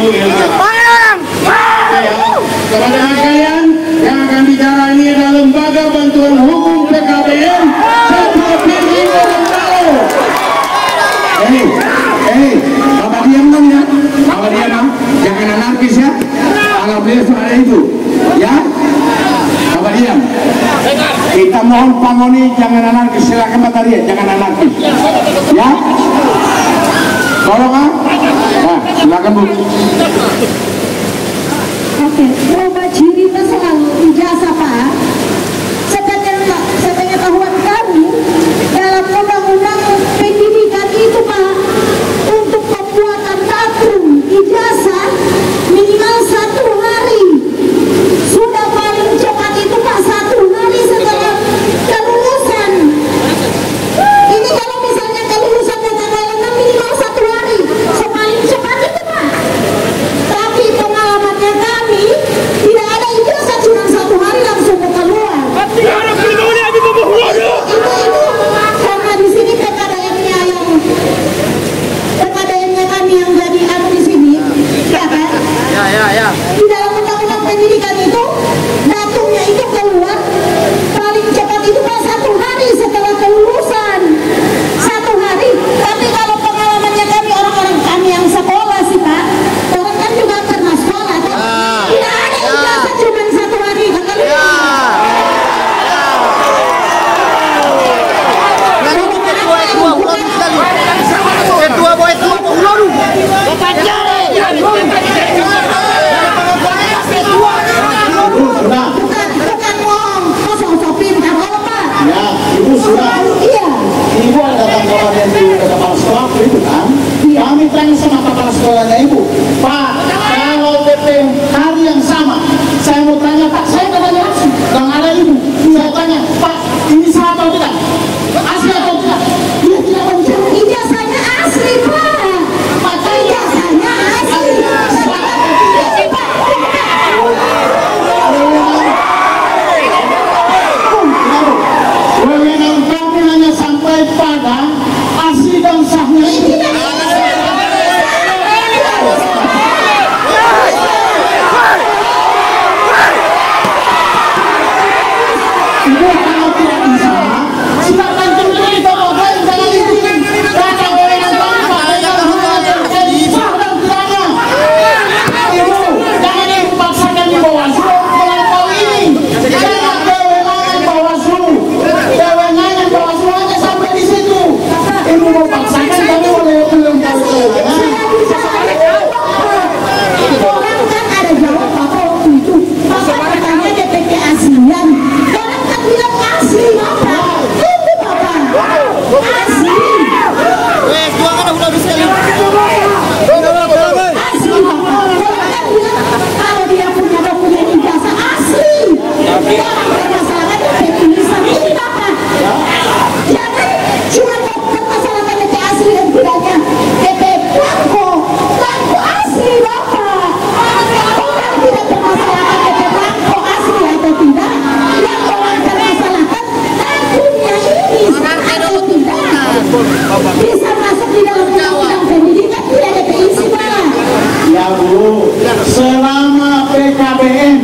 Kepada kalian yang akan bicara ini adalah Lembaga Bantuan Hukum PKBM Provinsi Gorontalo. Bapak diam dong ya, Bapak diam, jangan anarkis ya. Alhamdulillah suara itu, ya. Bapak diam. Kita mohon pamoni jangan anarkis, silakan Pak Tari, jangan anarkis, ya. Tolong ah, nah, silakan Bu. Oke, berubah ciri selalu ijazah Pak. Sepengetahuan kami dalam undang-undang pendidikan itu Pak, untuk pembuatan kartu ijazah minimal 1 hari. Sudah paling cepat itu Pak 1 hari setelah kelulusan. Ini kalau misalnya kelulusannya tanggal 6 minimal 1 hari, paling cepat itu Pak. Tapi pengalamannya kami tidak ada ijazah cuma 1 hari langsung keluar. Karena di sini PKDM-nya kami yang jadi di sini, ya kan? Ya. Di dalam undang-undang pendidikan itu datumnya itu keluar paling cepat itu Pak 1 hari setelah kelulusan. 1 hari. Tapi kalau pengalamannya kami orang-orang kami yang sekolah sih Pak, orang kan juga pernah sekolah kan? Tidak ada ijazah cuma 1 hari. Ibu ada tanggapan dari kepala sekolah itu kan? Kami tanya sama kepala sekolahnya Ibu, Pak, kalau PP hari yang sama, saya mau tanya Pak, saya katanya asli, nggak ada Ibu. Saya tanya Pak, ini sama atau tidak? Asli atau tidak? Dia tidak menjawab. Ijazahnya asli Pak. Ijazahnya asli. Wewenang kami hanya sampai pada asli dan sahnya itu. Ibu kalau tidak bisa, silakan tunjukkan di tokoh jangan izin. Kata wewenang kami pada yang menjadi sah dan tidaknya. Ibu, jangan Ibu paksakan di Bawaslu melampaui ini. Jangan kewenangan Bawaslu. Kewenangan Bawaslu hanya sampai di situ. Ibu mau paksakan kami belum tahu. Orang kan ada jawab Bapak waktu itu. Bapak katanya DPP aslian. Orang kan bilang asli Bapak. Itu Bapak. Asli. Asli Bapak. Orang kan bilang kalau dia punya dokumen ijazah asli. Orang permasalahan DPP tulisan ini Bapak. Jangan cuma permasalahan DPP asli dan tidaknya DPP blanko. Blanko asli Bapak. Orang tidak permasalahan DPP blanko asli atau tidak. Yang orang permasalahkan datumnya ini sah atau tidak. Bisa masuk di dalam undang-undang pendidikan tidak ada isi Pak. Ya Bu, selama PKBM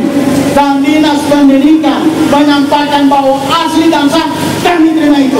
dan Dinas Pendidikan menyampaikan bahwa asli dan sah, kami terima itu.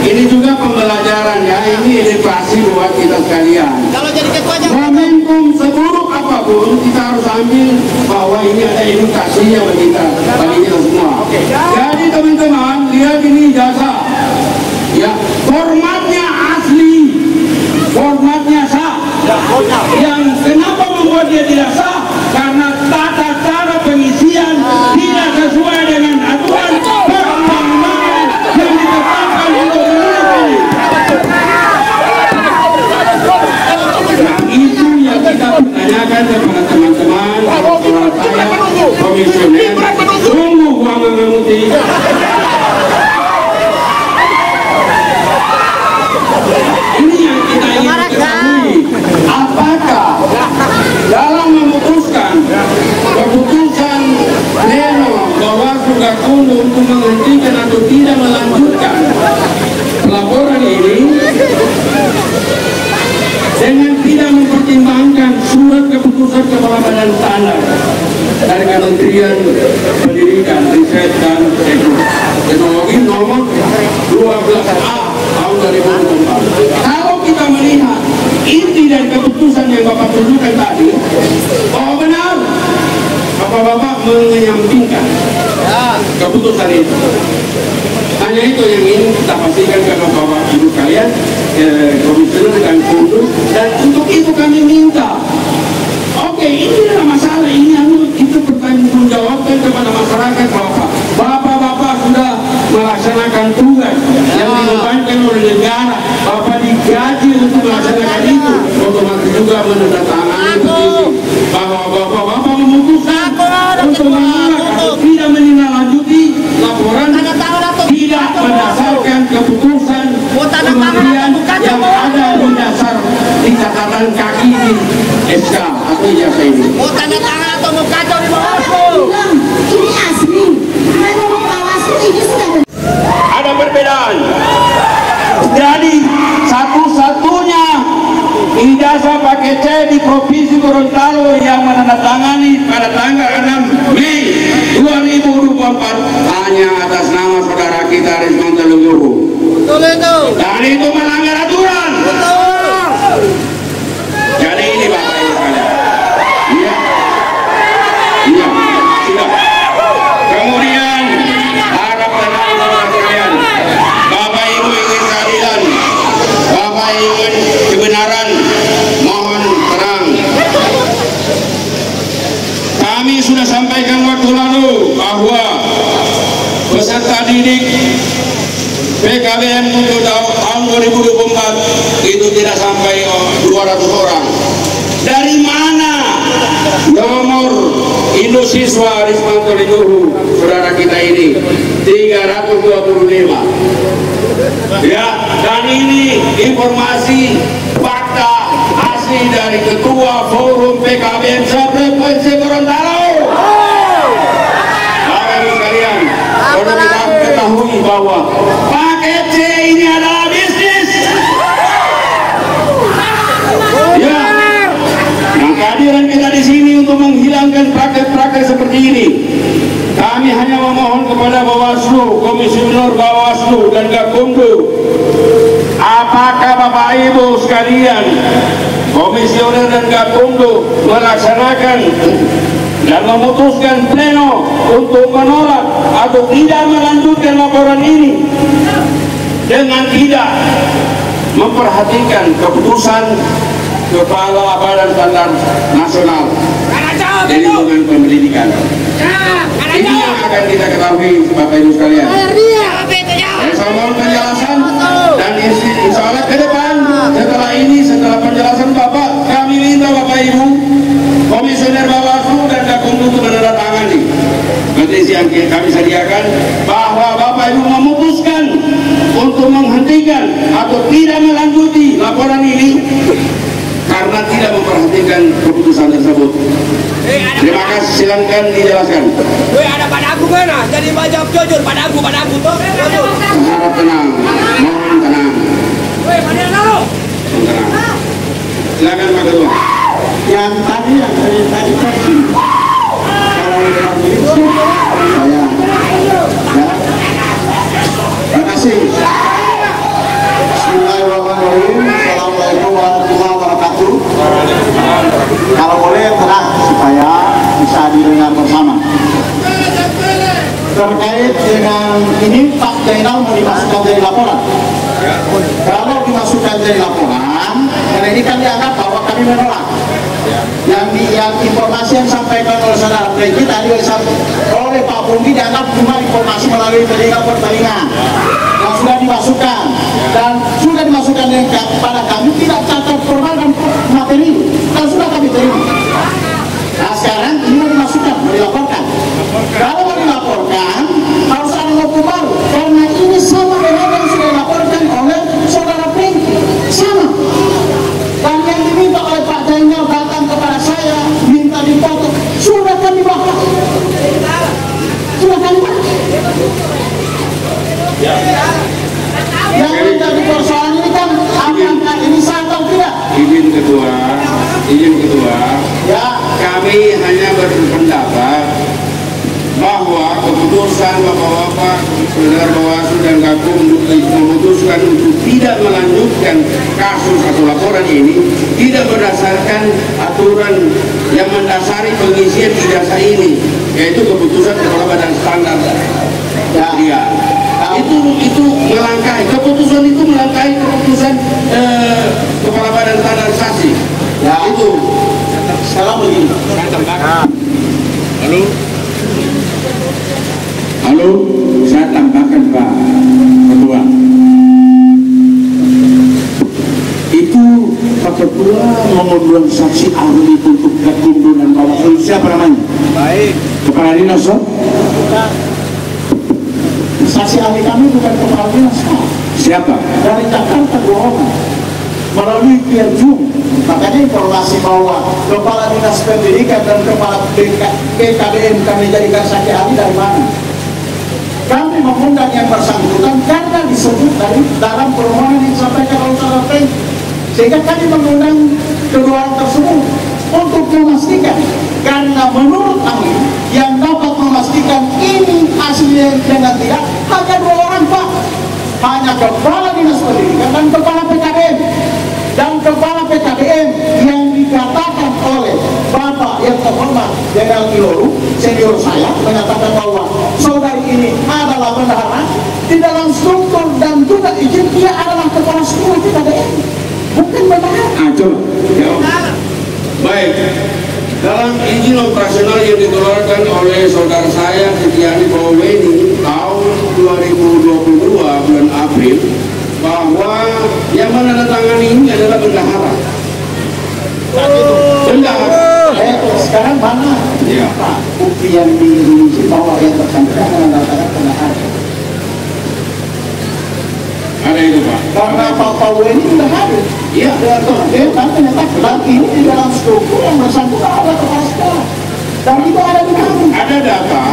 Ini juga pembelajaran ya, ini edukasi buat kita sekalian. Kalau jadi ketuanya momentum seburuk apapun kita harus ambil bahwa ini ada edukasinya bagi kita semua. Jadi teman-teman lihat ini jasa, ya formatnya asli, formatnya sah. Yang kenapa membuat dia tidak sah? Karena tata cara pengisian sih. Ini yang kita ingin ketahui. Apakah dalam memutuskan keputusan pleno Bawaslu Gakumdu untuk menghentikan atau tidak melanjutkan laporan ini dengan tidak mempertimbangkan surat keputusan Kepala Badan Standar dari Kementerian Pendidikan, Riset dan Teknologi nomor 12A tahun 2004. Kalau kita melihat inti dari keputusan yang Bapak tunjukkan tadi, bahwa benar Bapak-bapak menyampingkan keputusan itu. Hanya itu yang ingin kita pastikan kepada Bapak Ibu kalian, komisioner dan Kundu, dan untuk itu kami minta, oke, ini adalah masalah, ini harus kita bertanggungjawabkan kepada masyarakat Bapak. Bapak-bapak sudah melaksanakan tugas yang dibebankan oleh negara, Bapak digaji untuk melaksanakan itu, otomatis juga menandatangani petisi bahwa Bapak-bapak memutuskan untuk menolak atau tidak menindaklanjuti laporan tidak berdasarkan keputusan kementerian yang ada di dasar di catatan kaki di SK atau ijazah ini. Mau tanda tangan atau mau kacau di Bawaslu? Ini asli. Menurut Bawaslu ini sudah Ada perbedaan. Jadi satu-satunya ijazah paket C di Provinsi Gorontalo yang menandatangani pada tanggal 6 Mei 2024 hanya atas nama saudara kita Rismanto Luhuru. Betul itu. Dan itu melanggar aturan. Betul. Jadi ini Bapak Ibu sekalian. Iya. Iya. Sudah. Kemudian harap tenang saudara sekalian. Bapak Ibu ingin keadilan. Bapak ingin kebenaran. Mohon tenang. Kami sudah sampaikan waktu lalu bahwa peserta didik PKBM untuk tahun 2024 itu tidak sampai 200 orang. Dari mana nomor Indosiswa Rismanto Luhuru saudara kita ini 325? Ya, dan ini informasi fakta asli dari Ketua Forum PKBM se-Provinsi Gorontalo. Bapak Ibu sekalian, perlu kita ketahui bahwa paket C ini adalah bisnis. Ya, yang kehadiran kita di sini untuk menghilangkan praktek-praktek seperti ini. Kami hanya memohon kepada Bawaslu, Komisioner Bawaslu dan Gakumdu, apakah Bapak Ibu sekalian, Komisioner dan Gakumdu melaksanakan dan memutuskan pleno untuk menolak atau tidak melanjutkan laporan ini dengan tidak memperhatikan keputusan Kepala Badan Standar Nasional di lingkungan pendidikan. Ini yang akan kita ketahui Bapak Ibu sekalian. Saya mohon penjelasan dan insya Allah ke depan setelah ini, setelah penjelasan Bapak, kami minta Bapak Ibu Komisioner Bawaslu dan Gakumdu untuk menandatangani petisi yang kami sediakan bahwa Bapak Ibu memutuskan untuk menghentikan atau tidak melanjuti laporan ini karena tidak memperhatikan keputusan tersebut. Terima kasih, silakan dijelaskan. Weh, ada padaku mana? Jadi jawab jujur padaku tuh. Jujur. Harap tenang, mohon tenang. Weh, mana lo? Tenang. Silakan Pak Ketua. Yang tadi versi kalau yang ini saya terima kasih. Bismillahirrahmanirrahim. Assalamualaikum warahmatullahi wabarakatuh. Kalau boleh tenang supaya bisa didengar bersama. Terkait dengan ini Pak Jainal mau dimasukkan dari laporan. Kalau dimasukkan dari laporan, karena ini kan dianggap bahwa kami menolak. Yang informasi yang disampaikan oleh saudara Freddy tadi oleh Pak Bumbi dianggap cuma informasi melalui telinga per telinga yang sudah dimasukkan dan sudah dimasukkan kepada kami tidak catat formal dan materi dan sudah kami terima. Nah sekarang ini mau dimasukkan, mau dilaporkan. Kalau mau dilaporkan harus keputusan Bapak-Bapak Pendengar Bawaslu dan Gakum memutuskan untuk tidak melanjutkan kasus atau laporan ini tidak berdasarkan aturan yang mendasari pengisian ijazah ini, yaitu keputusan Kepala Badan Standar. Ya, itu melangkahi keputusan itu melangkahi keputusan Kepala Badan Standarisasi. Ya itu. Sekarang begini. Halo, saya tambahkan Pak Ketua. Itu Pak Ketua mengundang saksi ahli untuk Gakumdu dan Bawaslu. Siapa namanya? Baik. Kepala Dinas. Saksi ahli kami bukan kepala dinas. Siapa? Dari Jakarta 2 orang melalui Pierjum. Makanya informasi bahwa kepala dinas pendidikan dan kepala BKDM kami jadikan saksi ahli dari mana? Kami mengundang yang bersangkutan karena disebut dari dalam permohonan yang disampaikan oleh saudara Frank, sehingga kami mengundang kedua orang tersebut untuk memastikan, karena menurut kami yang dapat memastikan ini aslinya dengan tidak hanya 2 orang Pak, hanya kepala dinas pendidikan dan kepala PKDM. Dan kepala PKDM yang dikatakan oleh Bapak yang terhormat Jenderal Kiloru senior saya menyatakan bahwa saudari ini adalah bendahara di dalam struktur dan juga izin dia adalah kepala sekolah PKDM, bukan bendahara. Baik, dalam izin operasional yang dikeluarkan oleh saudara saya Setiani Baweni tahun 2022 bulan April, bahwa yang menandatangani ini adalah bendahara. Bendahara. Sekarang mana? Ya. Pak, bukti yang diuji bahwa yang bersangkutan menandatangani bendahara. Ada itu Pak. Karena Pak Paul ini sudah hadir. Iya. Dia kan menyatakan ini di dalam struktur yang bersangkutan ada kepala sekolah. Dan itu ada di kami. Ada data.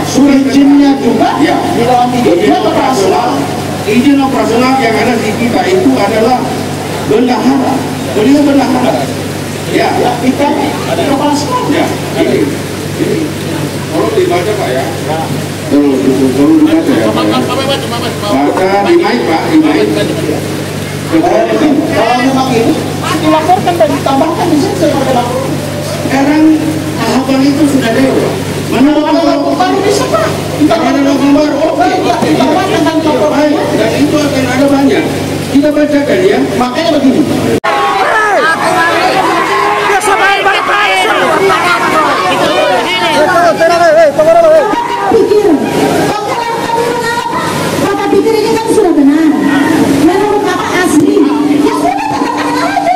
Izinnya juga. Ya. Di dalam izinnya kepala sekolah. Izin operasional yang ada di kita itu adalah bendahara. Beliau bendahara. Ya. Kita kepala sekolah. Ya. Ini. Tolong dibaca Pak ya. Tolong dibaca ya Pak ya. Baca di mic Pak, di mic. Kalau memang ini dilaporkan dan ditambahkan di sini sebagai laporan. Sekarang tahapan itu sudah lewat. Mana laporan baru bisa Pak? Kalau ada laporan baru, oke. Baik, dan itu akan ada banyak. Kita bacakan ya. Makanya begini. Bapak pikir ini kan sudah benar. Menurut Bapak asli, ya sudah tanda-tanda aja.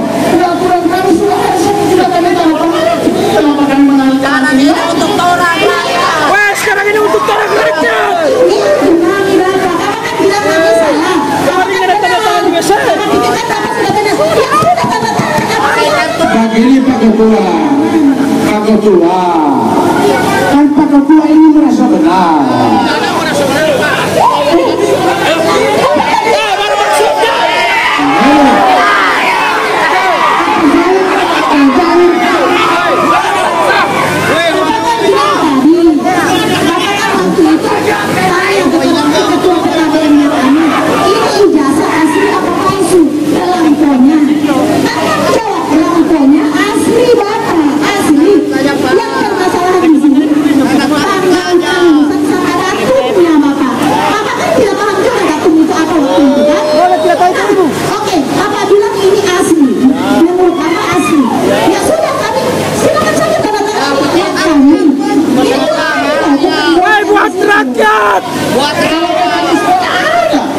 Iya, laporan kami sudah tanda-tanda. Kenapa kami menandatangani ini? Untuk orang rakyat. Wah, sekarang ini untuk orang rakyat. Iya, benar. Bapak kan bilang kami salah. Kami ada tanda-tangan juga saya. Bapak pikir kan Bapak sudah benar. Ya sudah tanda-tanda. Begini Pak Ketua, kan Pak Ketua ini merasa benar.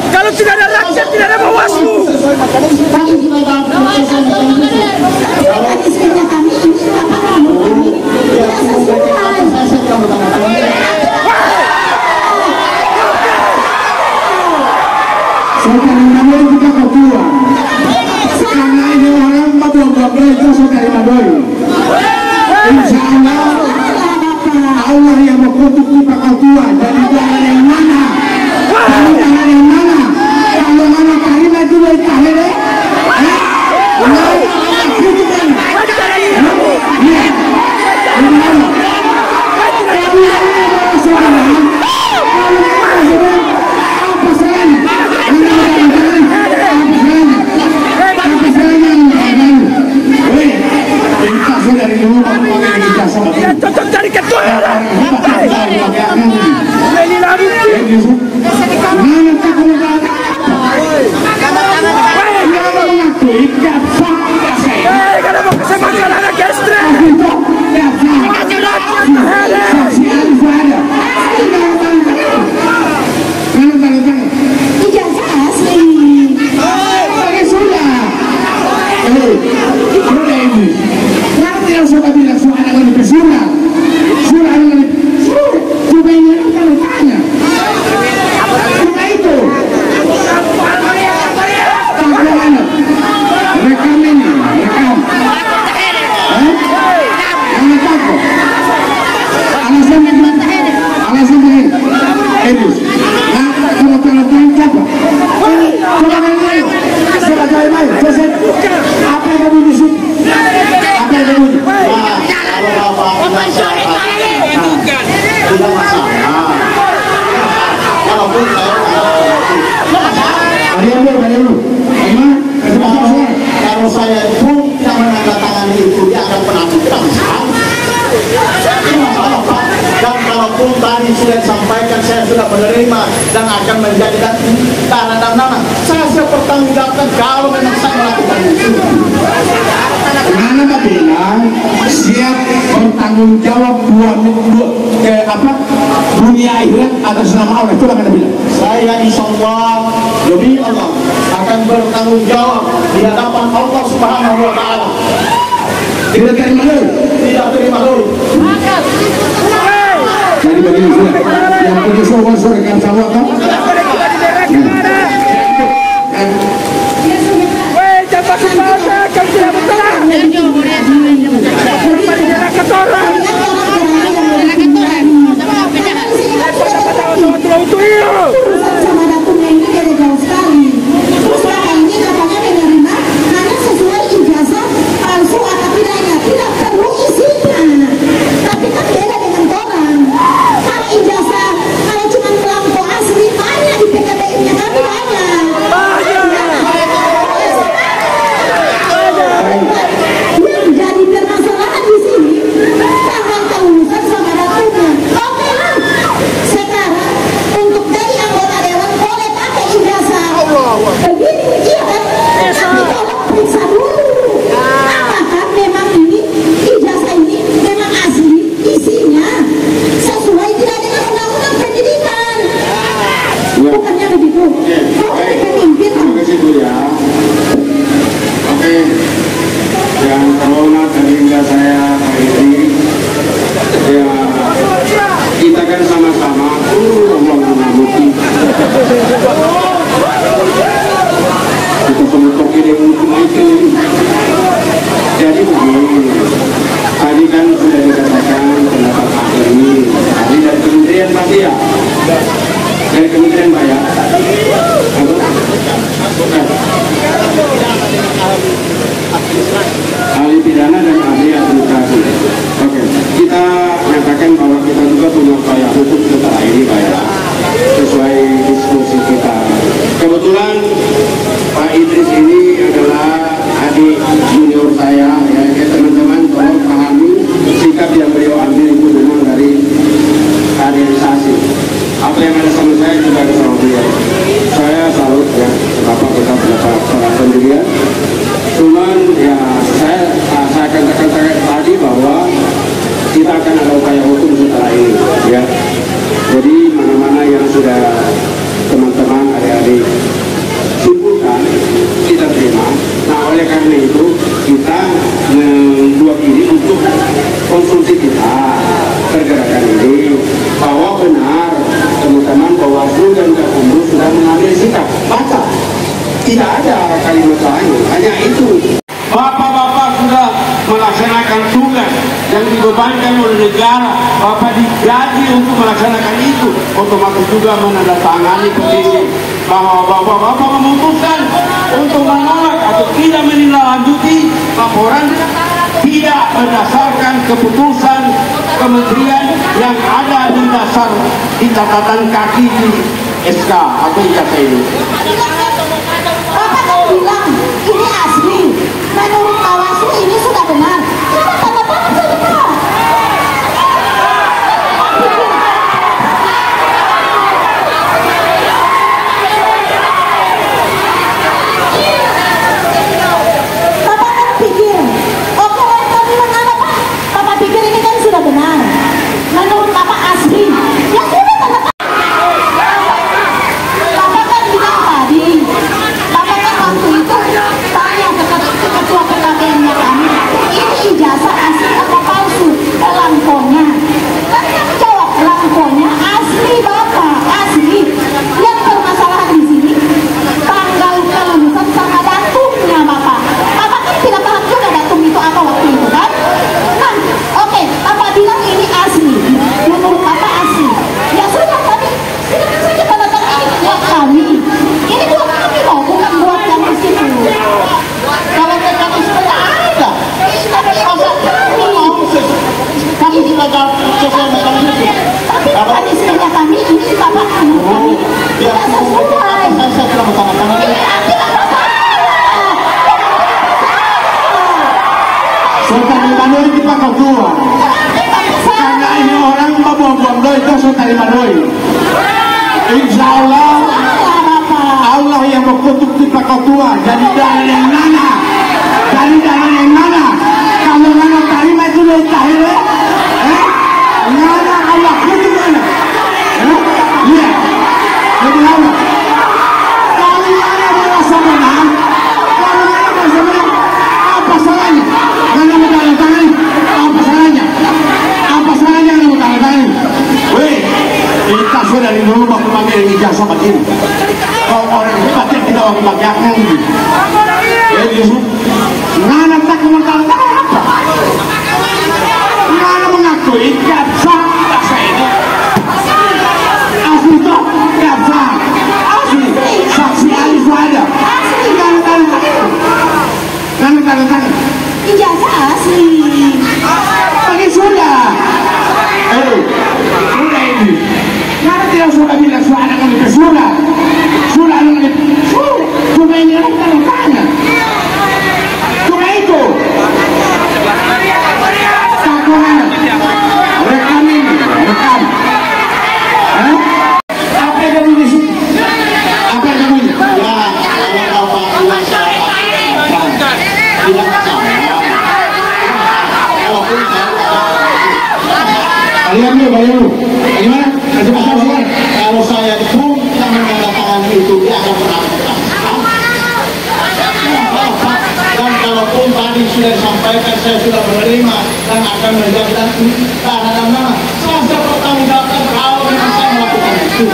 Kalau tidak ada rakyat, tidak ada Bawaslu. Saudara Madoi kita Ketua. Karena ini orang Madoi itu saudara Madoi. Insya Allah yang mengkutuk Pak Ketua dari jalan yang mana? Dari jalan yang mana? Kalau mana Karina juga Karina, menjadikan tanah dan nama. Saya siap bertanggungjawabkan kalau memang saya melakukan itu. Karena Pak bilang siap bertanggung jawab dunia akhirat atas nama Allah. Itu kan bilang. Saya insya Allah demi Allah akan bertanggung jawab di hadapan Allah Subhanahu Wa Taala. Tidak terima dulu. Tidak terima dulu. Jadi begini sudah. Yang punya sponsor dengan sama kan? Jangan sembarangan, kan tidak betul. Sama datumnya ini beda jauh sekali. Terus orang ini katanya menerima hanya sesuai ijazah palsu atau tidaknya, tidak perlu isinya. Tapi kan beda dengan orang. Kalau ijazah, kalau cuma belangko asli banyak di PKBM-nya kami banyak. Yang jadi permasalahan di sini tanggal kelulusan sama datumnya. Oke lah. Sekarang untuk jadi anggota dewan boleh pakai ijazah. Begini iya kan? Tapi tolong periksa dulu. Apakah memang ini ijazah ini memang asli isinya sesuai tidak dengan undang-undang pendidikan? Bukannya begitu? Bukan pemimpin. Terima kasih Bu ya. Oke, yang terhormat dan hingga saya hari ini, ya kita kan sama-sama Allah mengamuti. Kita semua ini untuk itu. Jadi begini, tadi kan sudah dikatakan pendapat ahli tadi dari Kementerian pasti ya, dari Kementerian Pak ya. Ahli pidana dan ahli administrasi. Oke, kita nyatakan bahwa kita juga punya upaya hukum setelah ini Pak ya, sesuai diskusi kita. Kebetulan Pak Idris ini adalah adik junior saya ya, teman-teman tolong pahami sikap yang beliau ambil itu memang dari kaderisasi. Apa yang ada sama saya juga ada sama beliau. Saya salut ya, kenapa kita berapa pendirian. Cuman ya saya katakan tadi bahwa kita akan ada upaya hukum setelah ini ya. Jadi mana-mana yang sudah teman-teman adik-adik simpulkan kita terima. Nah oleh karena itu kita membuat ini untuk konsumsi kita pergerakan ini bahwa benar teman-teman Bawaslu dan Gakumdu sudah mengambil sikap. Baca, tidak ada kalimat lain, hanya itu. Bapak-bapak sudah melaksanakan tugas yang dibebankan oleh negara. Bapak digaji untuk melaksanakan itu, otomatis juga menandatangani petisi bahwa bapak-bapak memutuskan untuk menolak atau tidak menindaklanjuti laporan tidak berdasarkan keputusan kementerian yang ada di dasar di catatan kaki di SK atau ijazah ini. Bapak kan bilang ini asli. Menurut Bawaslu ini sudah benar. Kenapa tanda tangan saya benar? Bapak kan pikir, oke kami bilang apa? Bapak pikir ini kan sudah benar. Menurut Bapak asli. Ya sudah tanda tangan. Bapak kan bilang tadi. Bapak kan waktu itu tanya ke ketua PKBM-nya kami, ini ijazah asli atau palsu? Belangkonya. Kan yang jawab belangkonya asli Bapak, asli. Yang permasalahan di sini tanggal kelulusan sama datumnya Bapak. Bapak kan tidak paham juga datum itu apa waktu itu kan? Nah, oke, Bapak bilang ini asli. Menurut Bapak asli. Ya sudah tadi, silakan saja tanda tangan ini buat kami. Ini buat kami loh, bukan buat yang di situ. Kalau mekanisme ada, kami tidak jawab sesuai mekanisme. Tapi mekanismenya kami ini Bapak anu kami tidak sesuai. Saya tidak bertanda-tanda. Tidak masalah. Sultan Imanoi kita kedua. Tidak masalah. Karena ini orang membuang-buang doi itu Sultan Imanoi. Insya Allah Allah yang mengutuk kita ketua. Jadi jangan yang mana? Jadi jangan yang mana? Kalau mana terima itu tahil, mana Allah kutuk mana? Iya. Jadi apa? Kalau mana merasa menang, kalau mana merasa menang, apa salahnya? Mana menandatangani? Apa salahnya? Apa salahnya yang menandatangani? Weh, kita sudah dari dulu waktu pakai ijazah begini. Kalau orang hebat yang kita waktu pakai akal ini. Jadi, mana tak menandatangani apa? Mana mengakui ijazah bahasa ini? Asli toh, ijazah. Asli, saksi ahli ada. Tanda-tanda. Ijazah asli. Bagi sudah. Sudah ini. Karena tidak sudah bilang suara kan itu sudah. Sudah ini. Sudah ini kan tanya. Sudah itu. Sakuran. Rekam ini. Rekam. Apa yang kamu di sini? Apa yang kamu ini? Ya, kalau Pak Iwan saya tidak sama. Walaupun kalian dulu, bagaimana? Kalau saya pun tidak menandatangani itu, dia akan menandatangani. Dan kalaupun tadi sudah disampaikan, saya sudah menerima dan akan menjadi dan saya bertanggung jawab kalau memang saya melakukan itu.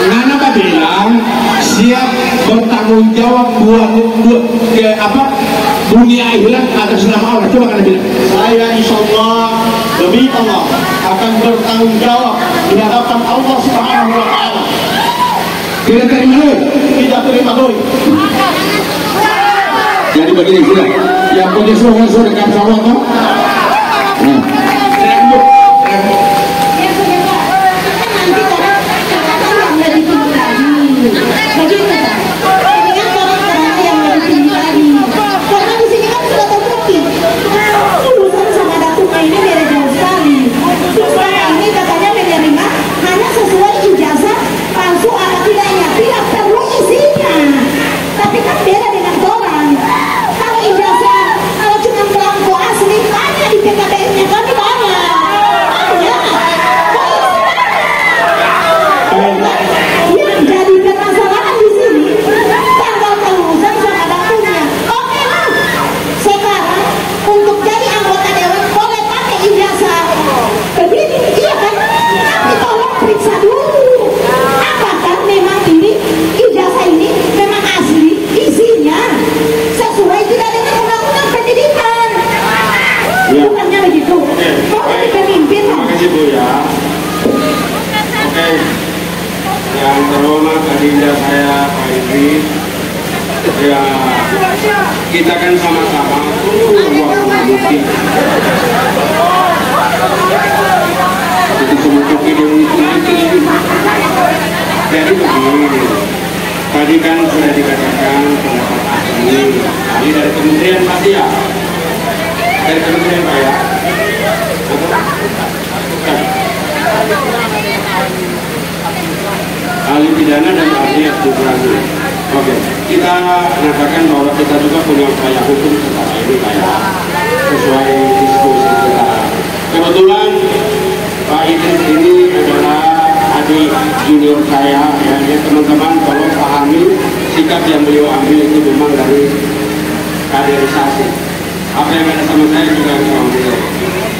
Nana bilang siap bertanggung jawab buat dunia akhirat atas nama Allah. Coba kalian bilang. Saya insya Allah demi Allah akan bertanggung jawab di hadapan Allah Subhanahu Wa Taala. Tidak terima duit. Tidak terima duit. Jadi begini sudah. Yang punya suara dekat sama kan? Tapi kan beda dengan orang. Kalau ijazah, kalau cuma belangko asli, tanya di PKBM-nya kami banyak. Ya, jadi permasalahan di sini. Tanggal kelulusan sama dapurnya. Oke lah. Sekarang untuk jadi anggota dewan boleh pakai ijazah. Begini, iya kan? Tapi tolong periksa dulu. Apakah memang ini ijazah ini memang asli isinya sesuai tidak dengan undang-undang pendidikan? Bukannya begitu. Boleh pemimpin. Terima kasih Bu ya. Oke. Yang terhormat adinda saya Pak Idris. Ya, kita kan sama-sama ruang bukti. Jadi semua ini. Jadi begini. Tadi kan sudah dikatakan pendapat ahli. Ahli dari Kementerian pasti ya. Dari Kementerian Pak ya. Ahli pidana dan ahli administrasi. Oke, kita mengatakan bahwa kita juga punya upaya hukum secara ini Pak ya, sesuai diskusi kita. Kebetulan Pak Idris ini adalah adik junior saya ya, teman-teman tolong pahami sikap yang beliau ambil itu memang dari kaderisasi. Apa yang ada sama saya juga harus ambil.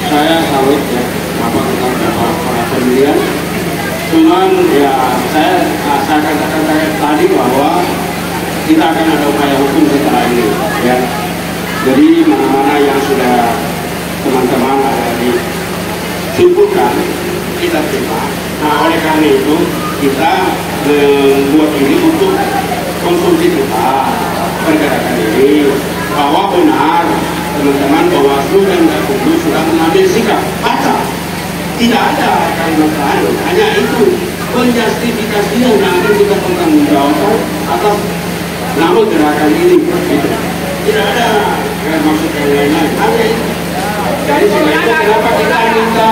Saya salut ya, apa tentang para pemilihan. Cuman ya saya katakan tadi bahwa kita akan ada upaya hukum setelah ini ya. Jadi mana-mana yang sudah teman-teman ada disimpulkan kita terima. Nah oleh karena itu kita membuat ini untuk konsumsi kita pergerakan ini bahwa benar teman-teman Bawaslu dan Gakumdu sudah mengambil sikap. Baca. Tidak ada kalimat lain, hanya itu penjustifikasi yang nanti kita bertanggungjawabkan atas nama gerakan ini. Gitu. Tidak ada maksud yang lain-lain. Hanya itu. Jadi sebenarnya kenapa kita minta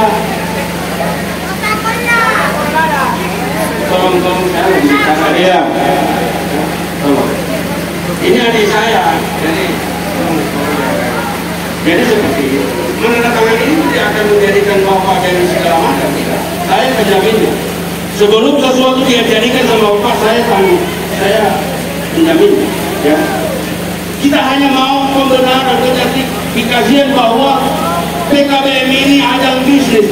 bicara dia. Ini adik saya, jadi seperti itu. Menandatangani ini tidak akan menjadikan bapak dan segala macam, tidak. Saya penjaminnya. Sebelum sesuatu dia jadikan sama bapak, saya penjaminnya. Ya. Kita hanya mau pembenaran dikasih bahwa PKBM ini ajang bisnis.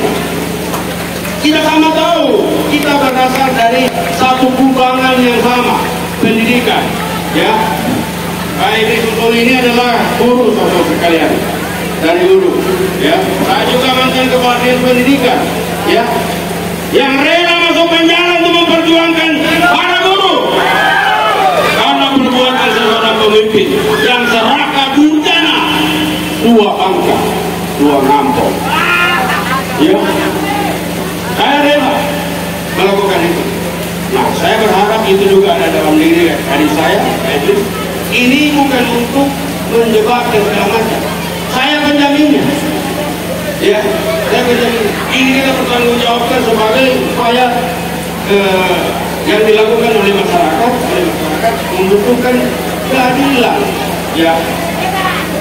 Kita sama tahu, kita berdasar dari satu kubangan yang sama, pendidikan. Ya, Pak Idris Utol ini adalah guru saudara sekalian, dari dulu. Ya, saya juga mantan kepala dinas pendidikan. Ya, yang rela masuk penjara untuk memperjuangkan para guru karena perbuatan seorang pemimpin yang serakah durjana, 2 angka, 2 ngampok. Ya, saya rela melakukan itu. Nah, saya berharap itu juga ada dalam diri adik saya, Idris. Ini bukan untuk menjebak dan segala macam. Saya penjaminnya. Ya, saya penjamin. Ini kita bertanggung jawabkan sebagai upaya yang dilakukan oleh masyarakat membutuhkan keadilan. Ya,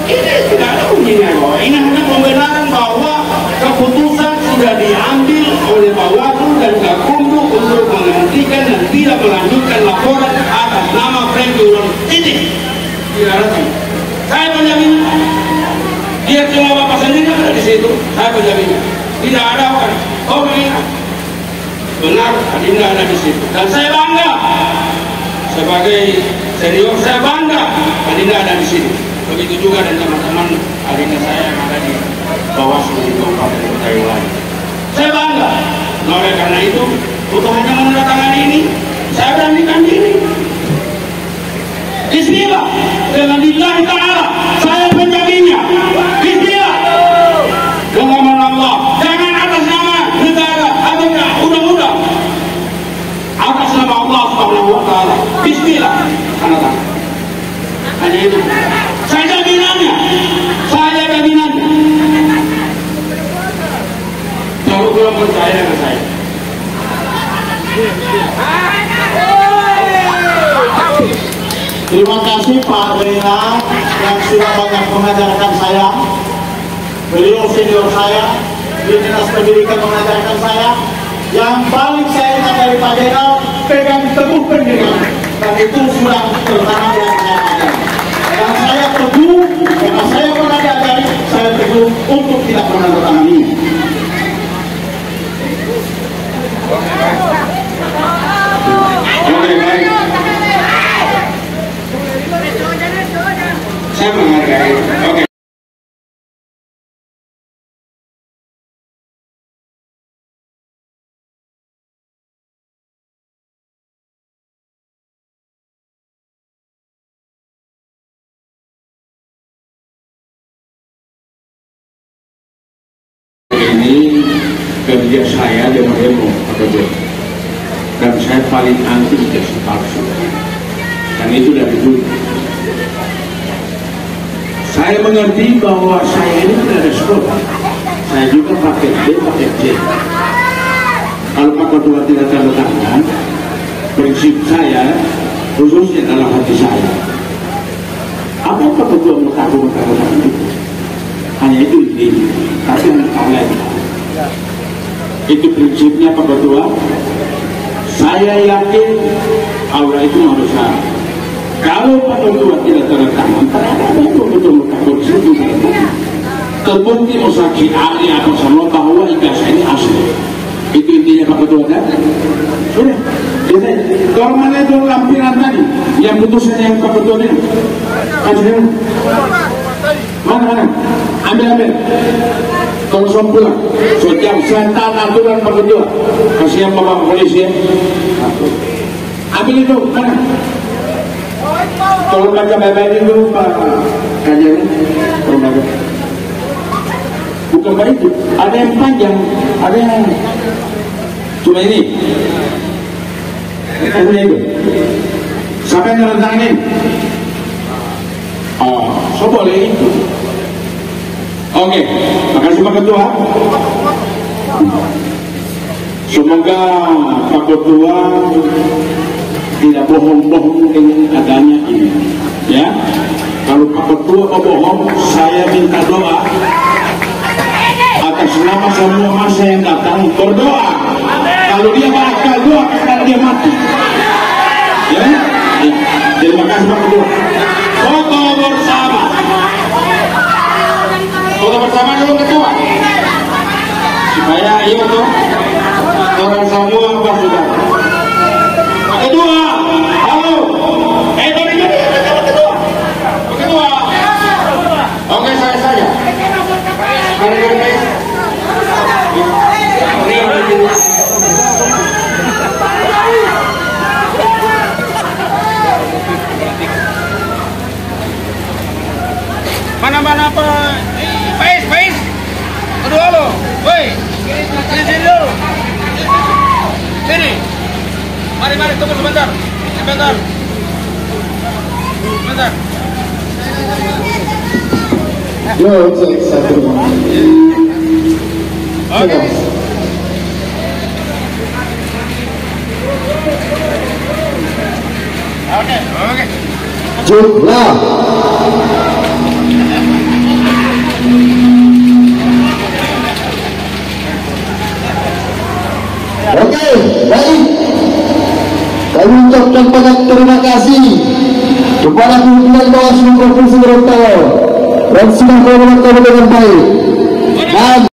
ini tidak ada ujinya bahwa ini hanya pembenaran bahwa keputusan sudah diambil oleh Bawaslu dan Gakumdu untuk menghentikan dan tidak melanjutkan laporan atas nama Franky Wiryawan. Titik. Tidak ada. Saya penjamin. Dia cuma bapak sendiri ada di situ. Saya penjaminnya. Tidak ada orang. Oh begini. Benar, Adinda ada di situ. Dan saya bangga sebagai senior. Saya bangga Adinda ada di sini. Begitu juga dan teman-teman Adinda saya yang ada di Bawaslu di Kabupaten Kota yang lain. Saya bangga. Nah, oleh karena itu, bukan hanya menandatangani ini, saya beranikan diri. Bismillah, dengan lillahi ta'ala, saya penjaminnya. Bismillah, dengan nama Allah, jangan atas nama negara atau undang-undang, atas nama Allah Subhanahu wa Ta'ala. Bismillah, tanda tangan. Hanya itu. Saya jaminannya. Saya jaminannya. Kalau belum percaya dengan saya. Terima kasih Pak Rena yang sudah banyak mengajarkan saya. Beliau senior saya di dinas pendidikan mengajarkan saya. Yang paling saya ingat dari Pak Rena, pegang teguh pendidikan. Dan itu sudah tertanam yang saya ajarkan. Dan saya teguh, karena saya pernah diajari, saya teguh untuk tidak menandatangani. Oke, baik. Saya menghargai. Oke. Ini kerja saya demo dan saya paling anti dikasih palsu, dan itu dari dulu. Saya mengerti bahwa saya ini tidak ada sekolah, saya juga pakai D, pakai C. Kalau Pak Ketua tidak tanda tangan, prinsip saya khususnya dalam hati saya, apa Pak Ketua mau takut itu? Hanya itu ini, tapi Allah itu prinsipnya Pak Ketua. Saya yakin Allah itu maha besar. Kalau Pak Ketua tidak tanda tangan, ternyata ada Pak Ketua takut situ. Terbukti saksi ahli atau sama bahwa ijazah ini asli. Itu intinya Pak Ketua kan? Sudah. Kalau mana itu lampiran tadi yang putusan yang Pak Ketua ini? Kasih mana? Ambil. Kalau saya pulang, sejam saya tahan aturan Pak Ketua. Kasihan Bapak polisi ya. Ambil itu, mana? Kalau baca baik-baik itu Pak kajian, kalau baca. Bukan baik itu, ada yang panjang, ada yang cuma ini. Ini itu. Siapa yang ngerentangin? Oh, so boleh itu. Oke, makasih Pak Ketua. Semoga Pak Ketua tidak bohong-bohong adanya ini, ya. Kalau Pak Ketua bohong, saya minta doa atas nama semua masa yang datang, berdoa. Kalau dia bakal doa karena dia mati, ya. Terima kasih Pak Ketua. Foto bersama. Foto bersama dulu Ketua. Supaya iya tuh orang semua Pak sudah. Pak Ketua, halo. Dari mana Pak Ketua? Pak Ketua. Oke, saya saja. Mari. Mana apa? Pais. Kedua lo, woi. Sini dulu. Sini. Mari tunggu sebentar. Sebentar. Yo, cek satu. Oke. Jumlah. Oke, baik. Kami ucapkan banyak terima kasih kepada pimpinan Bawaslu Provinsi Gorontalo dan sudah melakukan dengan baik. Dan